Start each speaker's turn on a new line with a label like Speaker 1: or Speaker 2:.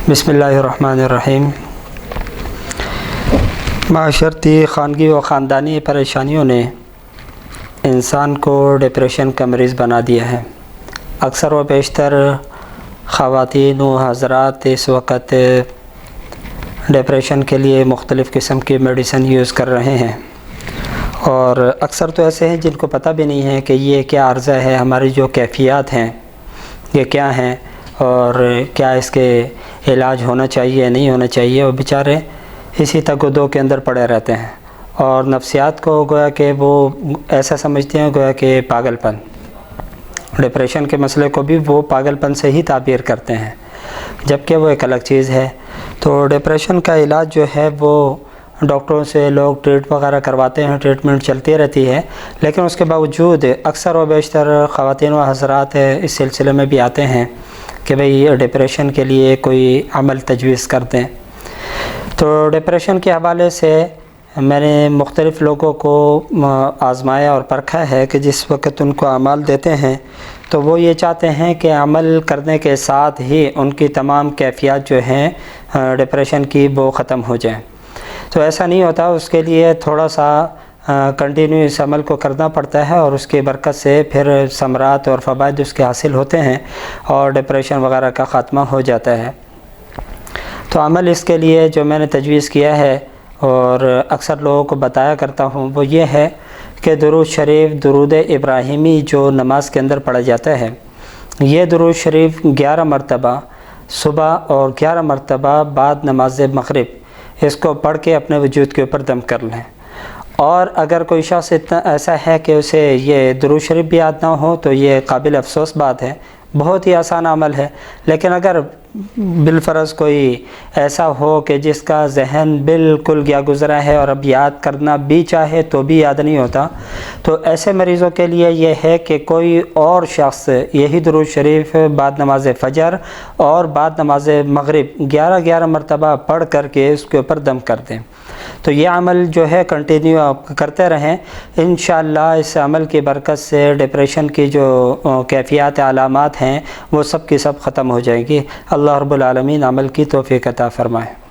Speaker 1: بسم اللہ الرحمن الرحیم۔ معاشرتی، خانگی و خاندانی پریشانیوں نے انسان کو ڈپریشن کا مریض بنا دیا ہے۔ اکثر و بیشتر خواتین و حضرات اس وقت ڈپریشن کے لیے مختلف قسم کی میڈیسن یوز کر رہے ہیں، اور اکثر تو ایسے ہیں جن کو پتہ بھی نہیں ہے کہ یہ کیا عرضہ ہے، ہماری جو کیفیات ہیں یہ کیا ہیں اور کیا اس کے علاج ہونا چاہیے نہیں ہونا چاہیے، اور بیچارے اسی تک و دو کے اندر پڑے رہتے ہیں، اور نفسیات کو گویا کہ وہ ایسا سمجھتے ہیں گویا کہ پاگل پن، ڈپریشن کے مسئلے کو بھی وہ پاگل پن سے ہی تعبیر کرتے ہیں، جبکہ وہ ایک الگ چیز ہے۔ تو ڈپریشن کا علاج جو ہے وہ ڈاکٹروں سے لوگ ٹریٹ وغیرہ کرواتے ہیں، ٹریٹمنٹ چلتی رہتی ہے، لیکن اس کے باوجود اکثر و بیشتر خواتین و حضرات اس سلسلے میں بھی آتے ہیں کہ بھئی ڈپریشن کے لیے کوئی عمل تجویز کر دیں۔ تو ڈپریشن کے حوالے سے میں نے مختلف لوگوں کو آزمایا اور پرکھا ہے کہ جس وقت ان کو اعمال دیتے ہیں تو وہ یہ چاہتے ہیں کہ عمل کرنے کے ساتھ ہی ان کی تمام کیفیات جو ہیں ڈپریشن کی وہ ختم ہو جائیں۔ تو ایسا نہیں ہوتا، اس کے لیے تھوڑا سا کنٹینیو اس عمل کو کرنا پڑتا ہے، اور اس کی برکت سے پھر ثمرات اور فوائد اس کے حاصل ہوتے ہیں اور ڈپریشن وغیرہ کا خاتمہ ہو جاتا ہے۔ تو عمل اس کے لیے جو میں نے تجویز کیا ہے اور اکثر لوگوں کو بتایا کرتا ہوں وہ یہ ہے کہ درود شریف، درود ابراہیمی جو نماز کے اندر پڑھا جاتا ہے، یہ درود شریف 11 مرتبہ صبح اور 11 مرتبہ بعد نماز مغرب اس کو پڑھ کے اپنے وجود کے اوپر دم کر لیں۔ اور اگر کوئی شخص اتنا ایسا ہے کہ اسے یہ درود شریف بھی یاد نہ ہو تو یہ قابل افسوس بات ہے، بہت ہی آسان عمل ہے، لیکن اگر بالفرض کوئی ایسا ہو کہ جس کا ذہن بالکل گیا گزرا ہے اور اب یاد کرنا بھی چاہے تو بھی یاد نہیں ہوتا، تو ایسے مریضوں کے لیے یہ ہے کہ کوئی اور شخص یہی درود شریف بعد نماز فجر اور بعد نماز مغرب 11 مرتبہ پڑھ کر کے اس کے اوپر دم کر دیں۔ تو یہ عمل جو ہے کنٹینیو آپ کرتے رہیں، انشاءاللہ اس عمل کی برکت سے ڈپریشن کی جو کیفیات علامات ہیں وہ سب کی سب ختم ہو جائیں گی۔ اللہ رب العالمین عمل کی توفیق عطا فرمائے۔